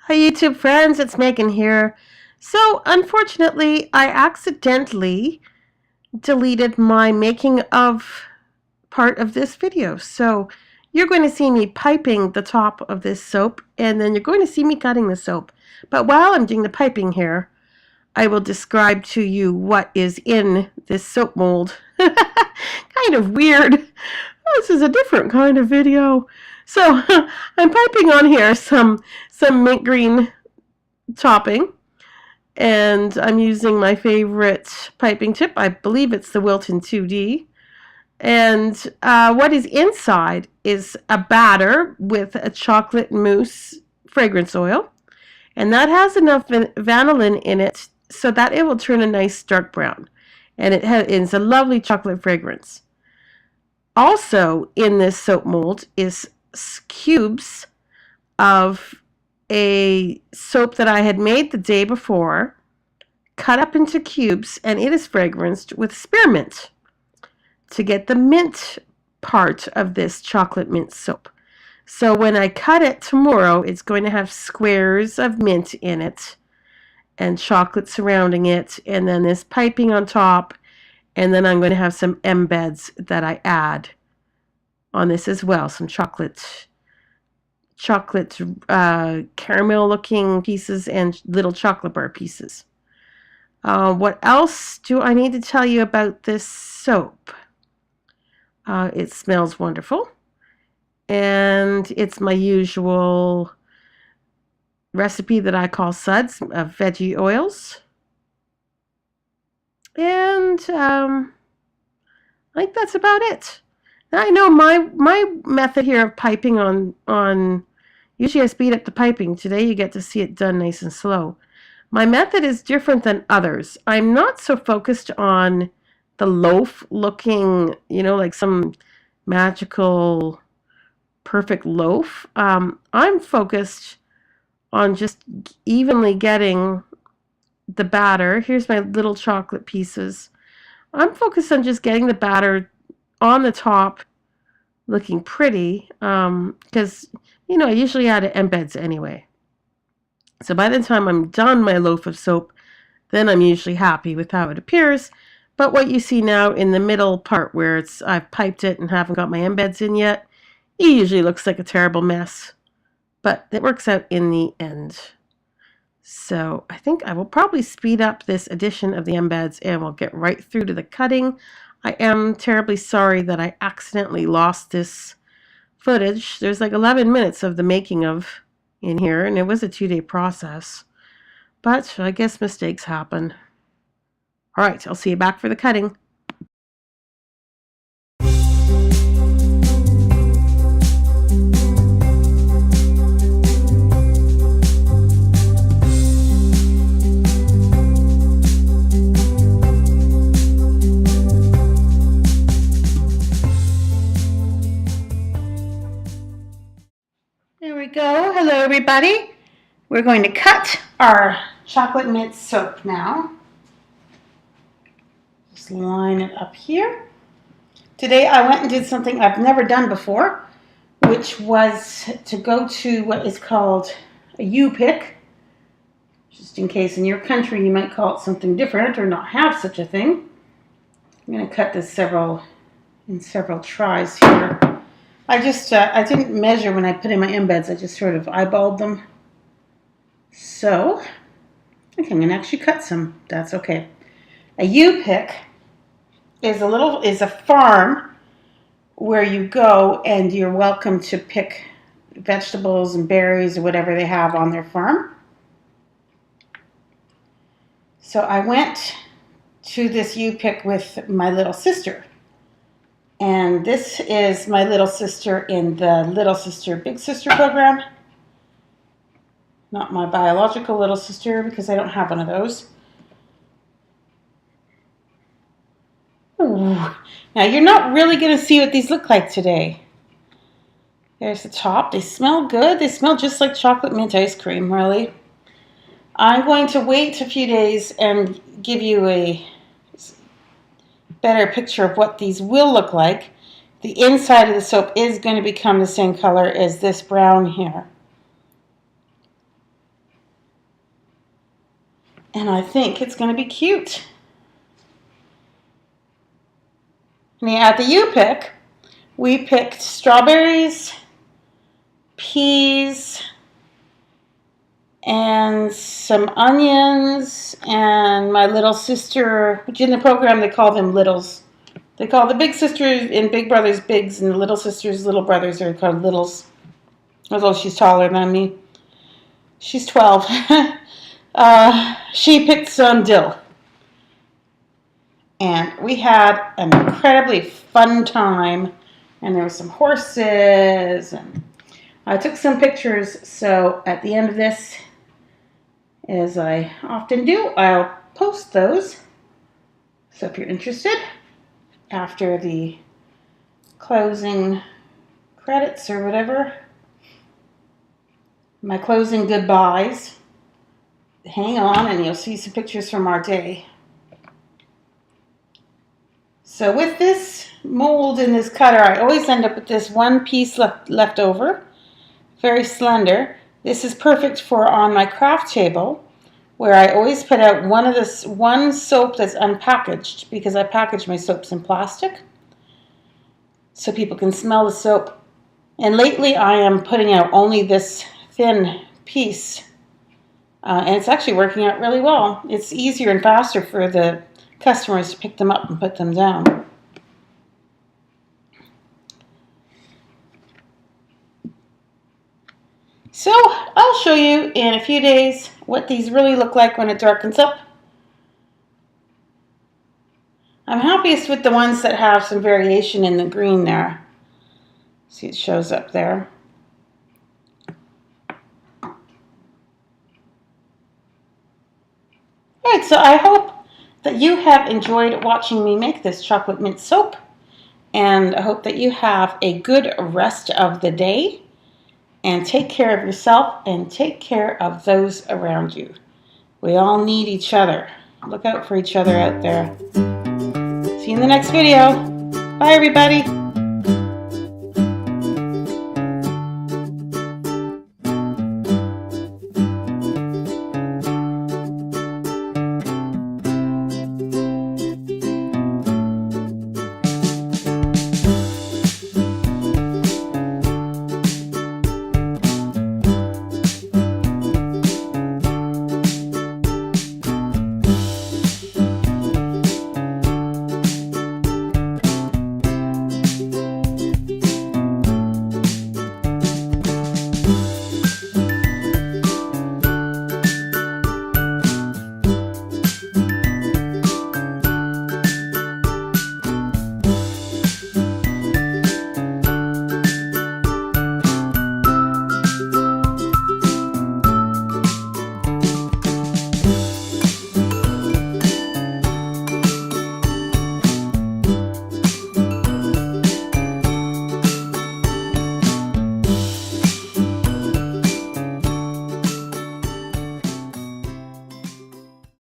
Hi YouTube friends, it's Megan here. So unfortunately, I accidentally deleted my making of part of this video. So you're going to see me piping the top of this soap, and then you're going to see me cutting the soap. But while I'm doing the piping here, I will describe to you what is in this soap mold. Kind of weird. This is a different kind of video. So I'm piping on here some mint green topping, and I'm using my favorite piping tip. I believe it's the Wilton 2D. And what is inside is a batter with a chocolate mousse fragrance oil, and that has enough vanillin in it so that it will turn a nice dark brown, and it's a lovely chocolate fragrance. Also in this soap mold is cubes of a soap that I had made the day before, cut up into cubes, and it is fragranced with spearmint to get the mint part of this chocolate mint soap. So when I cut it tomorrow, it's going to have squares of mint in it and chocolate surrounding it, and then this piping on top, and then I'm going to have some embeds that I add on this as well, some chocolate caramel looking pieces and little chocolate bar pieces. What else do I need to tell you about this soap? It smells wonderful, and it's my usual recipe that I call suds of veggie oils. And I think that's about it. Now, I know my method here of piping on usually I speed up the piping. Today you get to see it done nice and slow. My method is different than others. I'm not so focused on the loaf looking, like some magical perfect loaf. I'm focused on just evenly getting the batter. Here's my little chocolate pieces. I'm focused on just getting the batter on the top looking pretty, because I usually add embeds anyway. So by the time I'm done my loaf of soap, then I'm usually happy with how it appears. But what you see now in the middle part where I've piped it and haven't got my embeds in yet, it usually looks like a terrible mess. But it works out in the end. So I think I will probably speed up this addition of the embeds and we'll get right through to the cutting. I am terribly sorry that I accidentally lost this footage. There's like 11 minutes of the making of in here, and it was a 2-day process. But I guess mistakes happen. All right, I'll see you back for the cutting. There we go. Hello, everybody. We're going to cut our chocolate mint soap now. Just line it up here. Today I went and did something I've never done before, which was to go to what is called a U-pick. Just in case in your country you might call it something different or not have such a thing. I'm going to cut this in several tries here. I didn't measure when I put in my embeds. I just sort of eyeballed them. So I think I'm going to actually cut some. That's okay. A U-pick is a farm where you go and you're welcome to pick vegetables and berries or whatever they have on their farm. So I went to this U-pick with my little sister. And this is my little sister in the Little Sister, Big Sister program. Not my biological little sister, because I don't have one of those. Ooh. Now you're not really going to see what these look like today. There's the top. They smell good. They smell just like chocolate mint ice cream, really. I'm going to wait a few days and give you a better picture of what these will look like. The inside of the soap is going to become the same color as this brown here. And I think it's going to be cute. And at the U pick, we picked strawberries, peas, and some onions, and my little sister, which in the program they call them littles. They call the big sisters and big brothers bigs, and the little sisters, little brothers are called littles. Although she's taller than me. She's 12. She picked some dill. And we had an incredibly fun time. And there were some horses. And I took some pictures. So at the end of this, as I often do, I'll post those. So if you're interested, after the closing credits or whatever, my closing goodbyes, hang on and you'll see some pictures from our day. So with this mold and this cutter, I always end up with this one piece left over, very slender. This is perfect for on my craft table, where I always put out one soap that's unpackaged, because I package my soaps in plastic so people can smell the soap. And lately I am putting out only this thin piece, and it's actually working out really well. It's easier and faster for the customers to pick them up and put them down. So I'll show you in a few days what these really look like when it darkens up. I'm happiest with the ones that have some variation in the green there. See, it shows up there. Alright, so I hope that you have enjoyed watching me make this chocolate mint soap, and I hope that you have a good rest of the day, and take care of yourself and take care of those around you. We all need each other. Look out for each other out there. See you in the next video. Bye everybody.